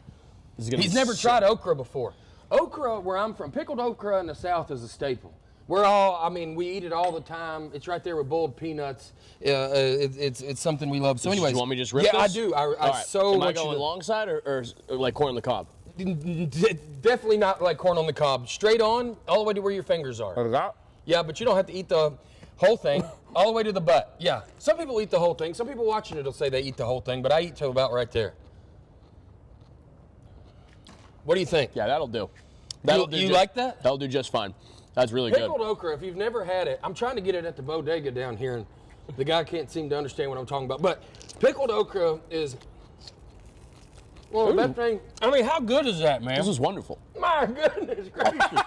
This is gonna He's be never sick. tried okra before. Okra, where I'm from, pickled okra in the South is a staple. We eat it all the time. It's right there with boiled peanuts. It's something we love. So anyways. You want me to just rip Yeah, this? I do. All right. so Am I want you going to- alongside or like corn on the cob? Definitely not like corn on the cob. Straight on, all the way to where your fingers are. that? Yeah, but you don't have to eat the whole thing, all the way to the butt. Yeah. Some people eat the whole thing. Some people watching it will say they eat the whole thing, but I eat to about right there. What do you think? Yeah, that'll do. You like that? That'll do just fine. That's really Pickled good. okra, if you've never had it, I'm trying to get it at the bodega down here, and the guy can't seem to understand what I'm talking about. But pickled okra is one of the best things. I mean, how good is that, man? This is wonderful. My goodness gracious.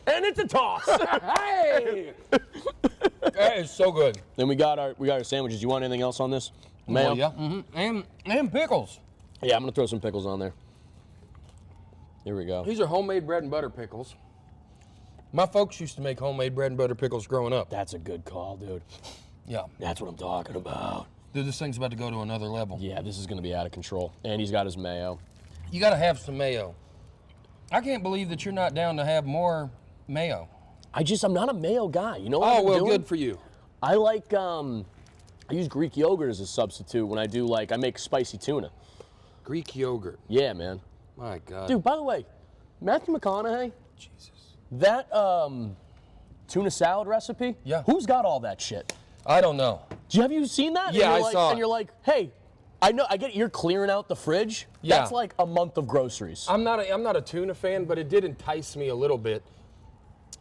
And it's a toss. Hey! That is so good. Then we got our sandwiches. You want anything else on this? Mayo? Oh, yeah. Mm-hmm. And pickles. Yeah, I'm gonna throw some pickles on there. Here we go. These are homemade bread and butter pickles. My folks used to make homemade bread and butter pickles growing up. That's a good call, dude. Yeah. That's what I'm talking about. Dude, this thing's about to go to another level. Yeah, this is gonna be out of control. And he's got his mayo. You got to have some mayo. I can't believe that you're not down to have more mayo. I'm not a mayo guy. You know what Oh, I'm well, doing? good for you. I like I use Greek yogurt as a substitute when I do I make spicy tuna. Greek yogurt. Yeah, man. My God. Dude, by the way, Matthew McConaughey, Jesus. that tuna salad recipe, Yeah. who's got all that shit? I don't know. Have you seen that? Yeah, and I saw it. And you're like, hey, I get it, you're clearing out the fridge. Yeah. That's like a month of groceries. I'm not a tuna fan, but it did entice me a little bit.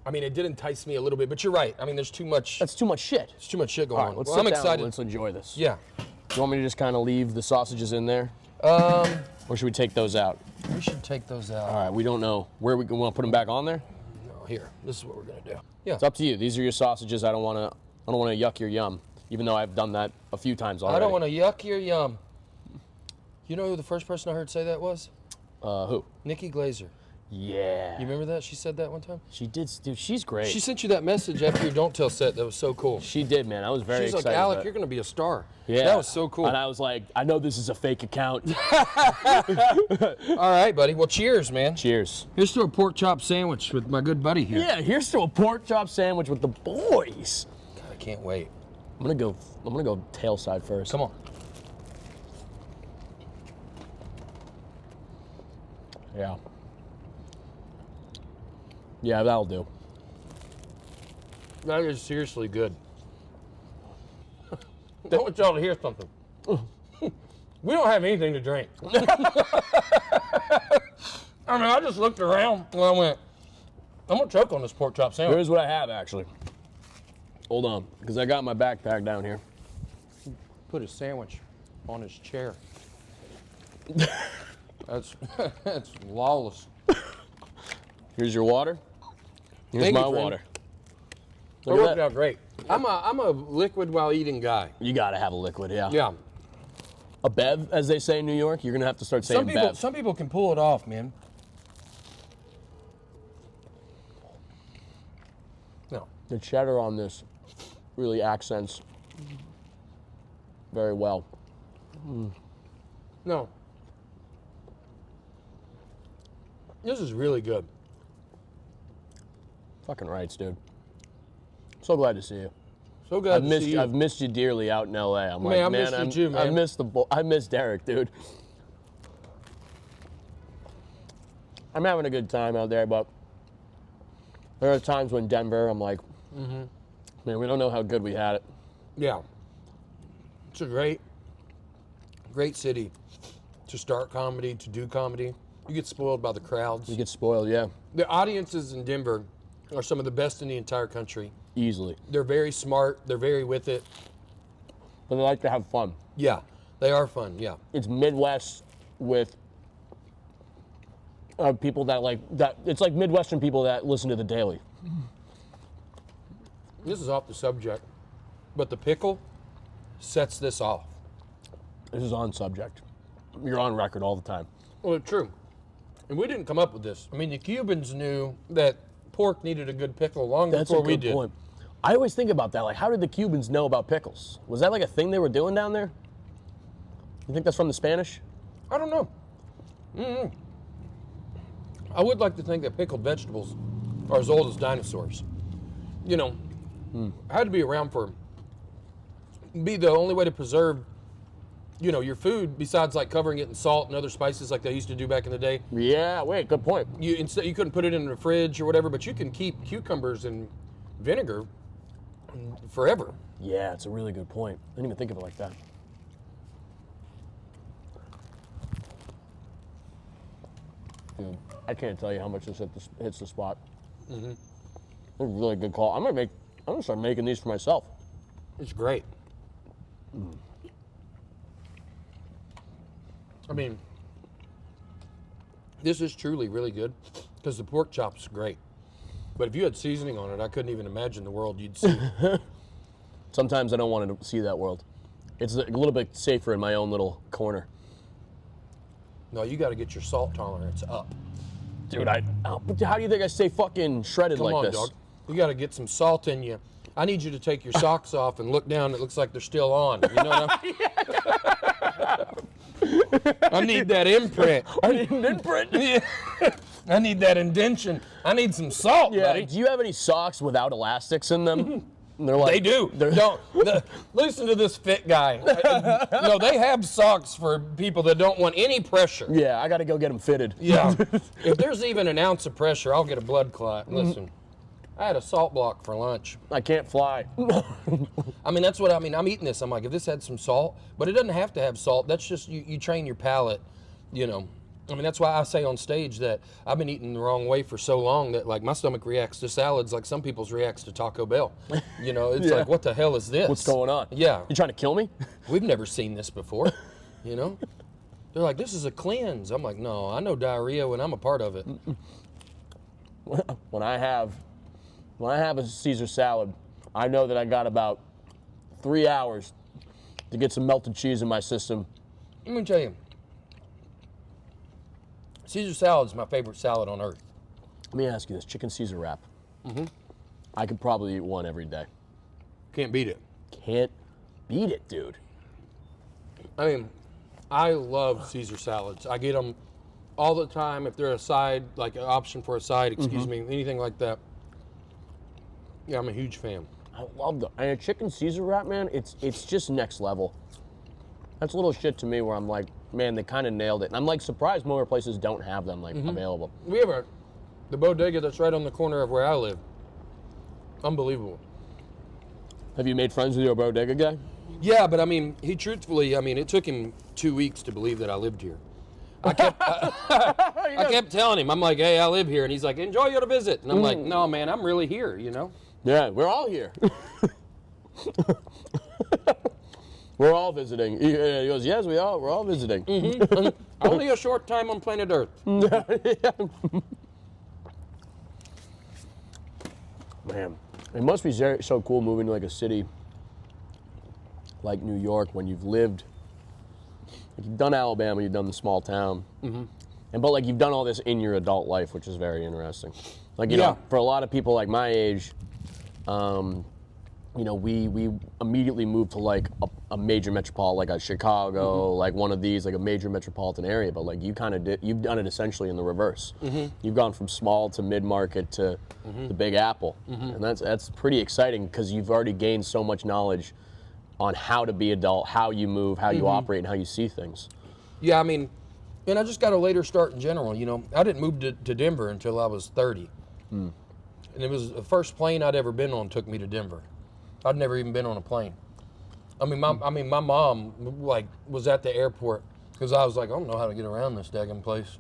I mean, it did entice me a little bit, but you're right. I mean, there's too much. That's too much shit. There's too much shit going All right, on. let's Well, sit I'm down excited. and let's enjoy this. Yeah. You want me to just kind of leave the sausages in there? Or should we take those out? We should take those out. All right, we don't know. Where we want to put them back on there? No, here. This is what we're gonna do. Yeah. It's up to you. These are your sausages. I don't want to yuck your yum, even though I've done that a few times already. I don't want to yuck your yum. You know who the first person I heard say that was? Who? Nikki Glazer. Yeah. You remember that? She said that one time? She did, dude. She's great. She sent you that message after your Don't Tell set. That was so cool. She did, man. I was very She's excited. like, Alec, about you're it. going to be a star. Yeah. That was so cool. And I was like, I know this is a fake account. All right, buddy. Well, cheers, man. Cheers. Here's to a pork chop sandwich with my good buddy here. Yeah, here's to a pork chop sandwich with the boys. God, I can't wait. I'm gonna go tail side first. Come on. Yeah. Yeah, that'll do. That is seriously good. Don't want y'all to hear something. We don't have anything to drink. I mean, I just looked around and I went, I'm going to choke on this pork chop sandwich. Here's what I have, actually. Hold on, because I got my backpack down here. Put his sandwich on his chair. That's lawless. Here's your water. Here's Thank you, my friend. water. That Look at worked that. out great. I'm a liquid while eating guy. You gotta have a liquid, yeah. Yeah. A bev, as they say in New York. You're gonna have to start saying bev. Some people can pull it off, man. No. The cheddar on this really accents very well. No. This is really good. Fucking rights, dude. So glad to see you. So glad to see you. I've missed you dearly out in LA. I'm Man, I like, missed man, you too, man. I miss Derrick, dude. I'm having a good time out there, but there are times when Denver, I'm like, man, we don't know how good we had it. Yeah. It's a great city to start comedy, to do comedy. You get spoiled by the crowds. You get spoiled, yeah. The audiences in Denver are some of the best in the entire country. Easily. They're very smart. They're very with it. But they like to have fun. Yeah, they are fun, yeah. It's Midwest with people that like that. It's like Midwestern people that listen to The Daily. This is off the subject, but the pickle sets this off. This is on subject. You're on record all the time. Well, it's true. And we didn't come up with this. I mean, the Cubans knew that pork needed a good pickle long before we did. Point. I always think about that. Like, how did the Cubans know about pickles? Was that like a thing they were doing down there? You think that's from the Spanish? I don't know. I would like to think that pickled vegetables are as old as dinosaurs. You know, had to be around be the only way to preserve, you know, your food besides like covering it in salt and other spices like they used to do back in the day. Yeah, wait, good point. You couldn't put it in the fridge or whatever, but you can keep cucumbers in vinegar forever. Yeah, it's a really good point. I didn't even think of it like that. Dude, I can't tell you how much this hits the spot. It's a really good call. I'm gonna start making these for myself. It's great. I mean, this is truly really good because the pork chop's great. But if you had seasoning on it, I couldn't even imagine the world you'd see. Sometimes I don't want to see that world. It's a little bit safer in my own little corner. No, you got to get your salt tolerance up. Dude, how do you think I stay fucking shredded Come like on, this? dog. You got to get some salt in you. I need you to take your socks off and look down. It looks like they're still on. You know what I need that imprint. I need an imprint. Yeah. I need that indention. I need some salt, buddy. Do you have any socks without elastics in them? They're like, They do. Listen to this fit guy. No, they have socks for people that don't want any pressure. Yeah, I got to go get them fitted. Yeah. If there's even an ounce of pressure, I'll get a blood clot. Listen, I had a salt block for lunch. I can't fly. I mean, that's what I mean. I'm eating this. I'm like, if this had some salt, but it doesn't have to have salt. That's just, you train your palate, you know. I mean, that's why I say on stage that I've been eating the wrong way for so long that, like, my stomach reacts to salads like some people's reacts to Taco Bell. You know, it's like, what the hell is this? What's going on? Yeah. You trying to kill me? We've never seen this before, you know? They're like, this is a cleanse. I'm like, no, I know diarrhea when I'm a part of it. When I have a Caesar salad, I know that I got about 3 hours to get some melted cheese in my system. Let me tell you, Caesar salad is my favorite salad on earth. Let me ask you this, chicken Caesar wrap. I could probably eat one every day. Can't beat it. Can't beat it, dude. I mean, I love Caesar salads. I get them all the time. If they're a side, like an option for a side, excuse me, anything like that. Yeah, I'm a huge fan. I love them. And a chicken Caesar wrap, man, it's just next level. That's little shit to me where I'm like, man, they kind of nailed it. And I'm like surprised more places don't have them like available. We have the bodega that's right on the corner of where I live. Unbelievable. Have you made friends with your bodega guy? Yeah, but I mean, it took him 2 weeks to believe that I lived here. I kept telling him, I'm like, hey, I live here. And he's like, enjoy your visit. And I'm like, no, man, I'm really here, you know? Yeah, we're all here. We're all visiting. He goes, yes, we are. We're all visiting. Only a short time on planet Earth. Man, it must be so cool moving to like a city like New York when you've lived. Like you've done Alabama, you've done the small town, but like you've done all this in your adult life, which is very interesting. Like you know, for a lot of people like my age, you know, we immediately moved to like a major metropolitan, like a Chicago, like one of these, like a major metropolitan area. But like you've done it essentially in the reverse. You've gone from small to mid-market to the Big Apple, and that's pretty exciting because you've already gained so much knowledge on how to be adult, how you move, how you operate, and how you see things. Yeah, I mean, And I just got a later start in general. You know, I didn't move to Denver until I was 30. And it was the first plane I'd ever been on took me to Denver. I'd never even been on a plane. I mean, my mom like was at the airport because I was like, I don't know how to get around this daggone place.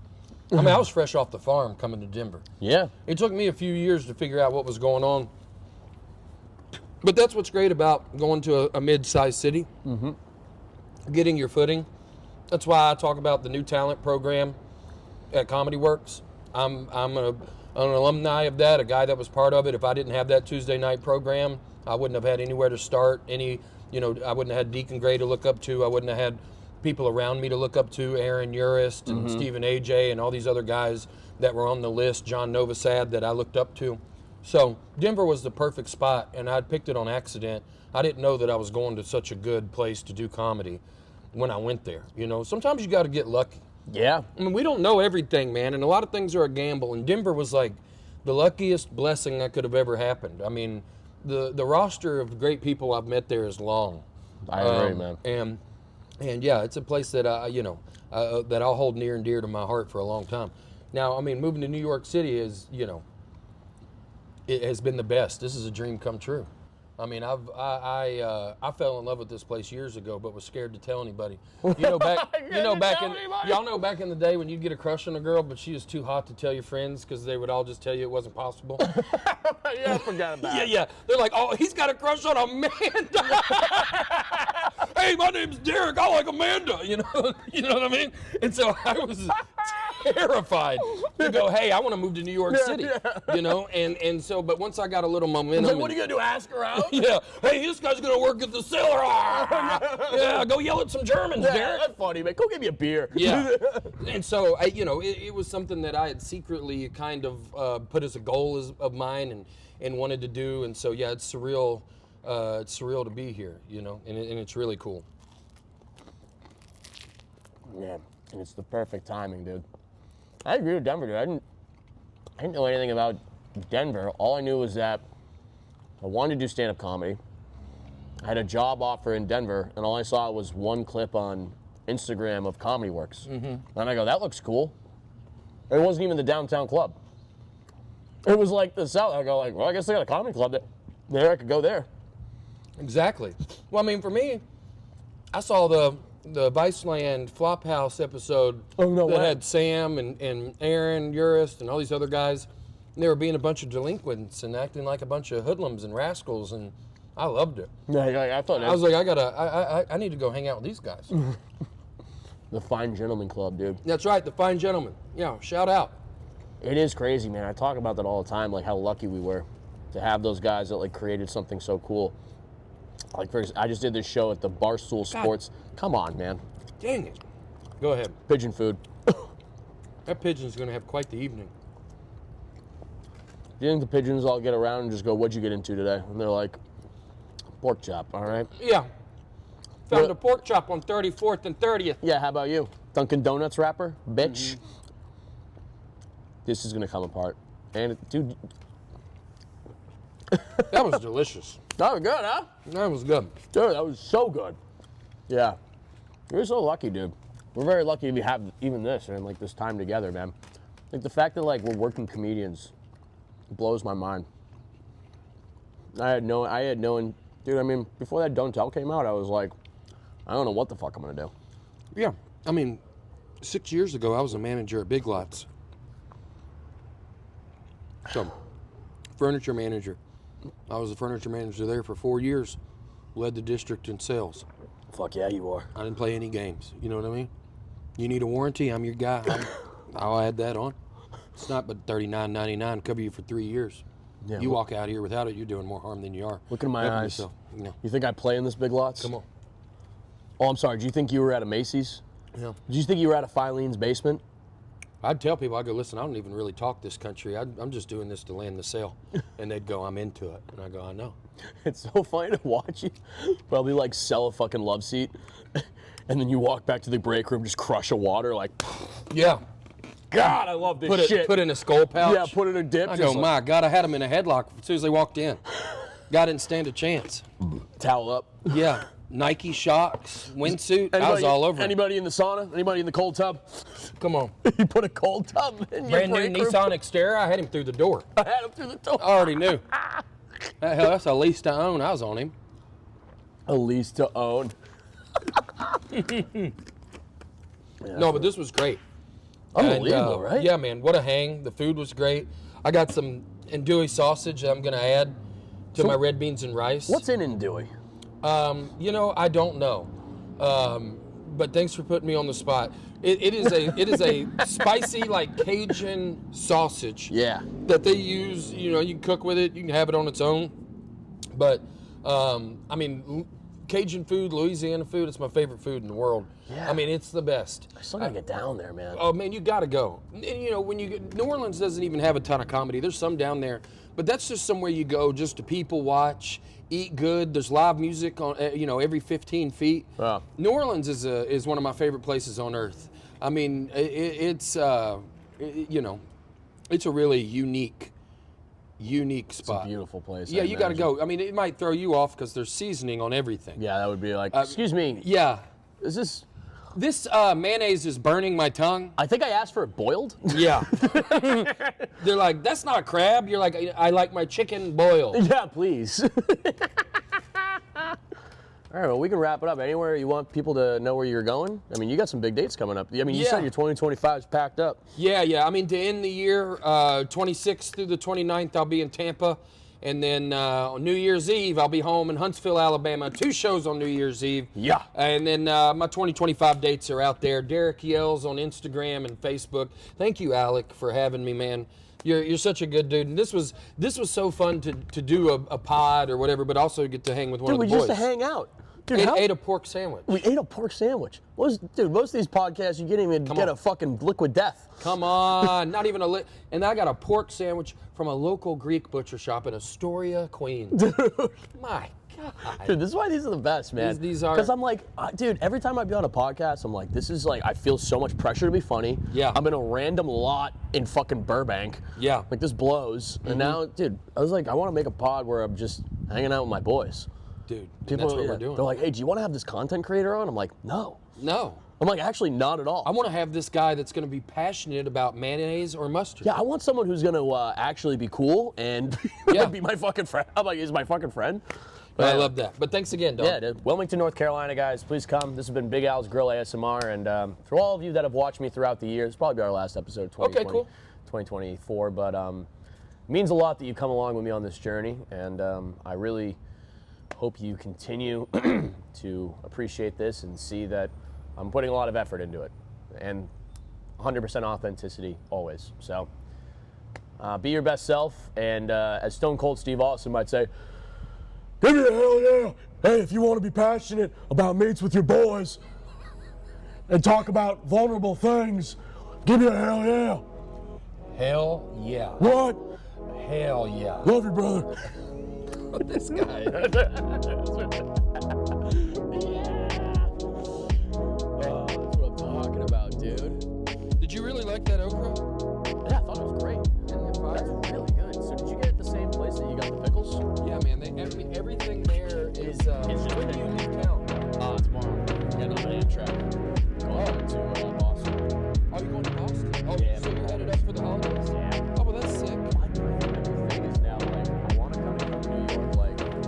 I mean, I was fresh off the farm coming to Denver. Yeah. It took me a few years to figure out what was going on. But that's what's great about going to a mid-sized city, getting your footing. That's why I talk about the new talent program at Comedy Works. I'm an alumni of that, a guy that was part of it. If I didn't have that Tuesday night program, I wouldn't have had anywhere to start. I wouldn't have had Deacon Gray to look up to. I wouldn't have had people around me to look up to, Aaron Urist and Stephen AJ and all these other guys that were on the list, John Novosad that I looked up to. So Denver was the perfect spot, and I picked it on accident. I didn't know that I was going to such a good place to do comedy when I went there. You know, sometimes you got to get lucky. Yeah. I mean, we don't know everything, man, and a lot of things are a gamble, and Denver was like the luckiest blessing that could have ever happened. I mean, the roster of great people I've met there is long. I agree, man. And yeah, it's a place that that I'll hold near and dear to my heart for a long time. Now, I mean, moving to New York City is, it has been the best. This is a dream come true. I mean, I fell in love with this place years ago, but was scared to tell anybody. Y'all know back in the day when you'd get a crush on a girl, but she was too hot to tell your friends because they would all just tell you it wasn't possible. Yeah, I forgot about it. Yeah. They're like, oh, he's got a crush on Amanda. Hey, my name's Derrick. I like Amanda. You know what I mean? And so I was terrified to go, hey, I want to move to New York City. And so, but once I got a little momentum. Like, what are you going to do, ask her out? Yeah. Hey, this guy's going to work at the cellar. Yeah, go yell at some Germans, Derrick. That's funny, man. Go give me a beer. Yeah. And so, it was something that I had secretly kind of put as a goal of mine and wanted to do. And so, yeah, it's surreal. It's surreal to be here, and it's really cool. Yeah, and it's the perfect timing, dude. I agree with Denver, dude. I didn't know anything about Denver. All I knew was that I wanted to do stand-up comedy. I had a job offer in Denver, and all I saw was one clip on Instagram of Comedy Works. And I go, that looks cool. It wasn't even the downtown club. It was like the South. I go, like, well, I guess they got a comedy club there. I could go there. Exactly. Well, I mean, for me, I saw the Viceland Flophouse episode that had Sam and Aaron Urist and all these other guys. And they were being a bunch of delinquents and acting like a bunch of hoodlums and rascals, and I loved it. Yeah, I thought I was like, I need to go hang out with these guys. The Fine Gentleman Club, dude. That's right, the Fine Gentleman. Yeah, shout out. It is crazy, man. I talk about that all the time, like how lucky we were to have those guys that like created something so cool. Like, I just did this show at the Barstool Sports. Come on, man. Dang it. Go ahead. Pigeon food. That pigeon's going to have quite the evening. Do you think the pigeons all get around and just go, what'd you get into today? And they're like, pork chop, all right? Yeah. Found a pork chop on 34th and 30th. Yeah, how about you? Dunkin' Donuts wrapper? Bitch. This is going to come apart. And, dude. That was delicious. That was good, huh? That was good. Dude, that was so good. Yeah. You're so lucky, dude. We're very lucky to have even this and like this time together, man. Like the fact that like we're working comedians blows my mind. I had no, dude, I mean, before that Don't Tell came out, I was like, I don't know what the fuck I'm gonna do. Yeah. I mean, 6 years ago, I was a manager at Big Lots. So, furniture manager. I was a furniture manager there for 4 years. Led the district in sales. Fuck yeah, you are. I didn't play any games. You know what I mean? You need a warranty, I'm your guy. I'll add that on. It's not but $39.99, cover you for 3 years. Yeah, you walk out here without it, you're doing more harm than you are. Look in my eyes. Yourself, You think I play in this Big Lots? Come on. Oh, I'm sorry. Do you think you were at a Macy's? Yeah. Do you think you were at a Filene's basement? I'd tell people, I go, listen, I don't even really talk this country. I'm just doing this to land the sale. And they'd go, I'm into it. And I go, I know. It's so funny to watch you probably like sell a fucking love seat. And then you walk back to the break room, just crush a water like. Yeah. God, I love this shit. Put in a skull pouch. Yeah, put in a dip. I go, my God, I had him in a headlock as soon as they walked in. Guy didn't stand a chance. Towel up. Yeah. Nike Shocks, windsuit. I was all over it. Anybody in the sauna? Anybody in the cold tub? Come on. You put a cold tub in your Brand new Nissan Xterra. I had him through the door. I had him through the door. I already knew. Hell, that's a lease to own. I was on him. A lease to own. No, but this was great. Unbelievable, right? Yeah, man. What a hang. The food was great. I got some andouille sausage that I'm going to add to my red beans and rice. What's in andouille? I don't know. But thanks for putting me on the spot. It is a spicy, like Cajun sausage. Yeah. That they use. You can cook with it. You can have it on its own. But Cajun food, Louisiana food, it's my favorite food in the world. Yeah. I mean, it's the best. I still gotta get down there, man. Oh man, you gotta go. And, when you get, New Orleans doesn't even have a ton of comedy. There's some down there, but that's just somewhere you go just to people watch, eat good. There's live music on, every 15 feet. Wow. New Orleans is one of my favorite places on earth. I mean, it's a really unique spot. It's a beautiful place. Yeah, you got to go. I mean, it might throw you off because there's seasoning on everything. Yeah, that would be like, excuse me. Yeah. Is this? This mayonnaise is burning my tongue. I think I asked for it boiled. Yeah. They're like, that's not crab. You're like, I like my chicken boiled. Yeah, please. All right, well, we can wrap it up. Anywhere you want people to know where you're going? I mean, you got some big dates coming up. I mean, you said your 2025 is packed up. Yeah. I mean, to end the year, 26th through the 29th, I'll be in Tampa. And then on New Year's Eve, I'll be home in Huntsville, Alabama. 2 shows on New Year's Eve. Yeah. And then my 2025 dates are out there. Derrick Yells on Instagram and Facebook. Thank you, Alec, for having me, man. You're such a good dude. And this was so fun to do a pod or whatever, but also get to hang with one of the boys. Dude, we used to hang out. Dude, ate a pork sandwich. We ate a pork sandwich. Most of these podcasts, you can't even get a fucking liquid death. Come on, not even a and I got a pork sandwich from a local Greek butcher shop in Astoria, Queens. Dude. My God. Dude, this is why these are the best, man. These are. Because I'm like, dude, every time I be on a podcast, I'm like, this is like, I feel so much pressure to be funny. Yeah. I'm in a random lot in fucking Burbank. Yeah. Like, this blows. And now, dude, I was like, I want to make a pod where I'm just hanging out with my boys. Dude, People, that's what we're doing. They're like, hey, do you want to have this content creator on? I'm like, no. No. I'm like, actually, not at all. I want to have this guy that's going to be passionate about mayonnaise or mustard. Yeah, I want someone who's going to actually be cool and be my fucking friend. I'm like, he's my fucking friend. But I love that. But thanks again, Dom. Yeah, dude. Wilmington, North Carolina, guys. Please come. This has been Big Al's Grill ASMR. And for all of you that have watched me throughout the year, this will probably be our last episode of 2020, okay, cool. 2024. But it means a lot that you come along with me on this journey. And I really hope you continue to appreciate this and see that I'm putting a lot of effort into it. And 100% authenticity always. So be your best self. And as Stone Cold Steve Austin might say, give me a hell yeah. Hey, if you want to be passionate about meats with your boys and talk about vulnerable things, give me a hell yeah. Hell yeah. What? Hell yeah. Love you, brother. This guy. That's what I'm talking about, dude. Did you really like that okra?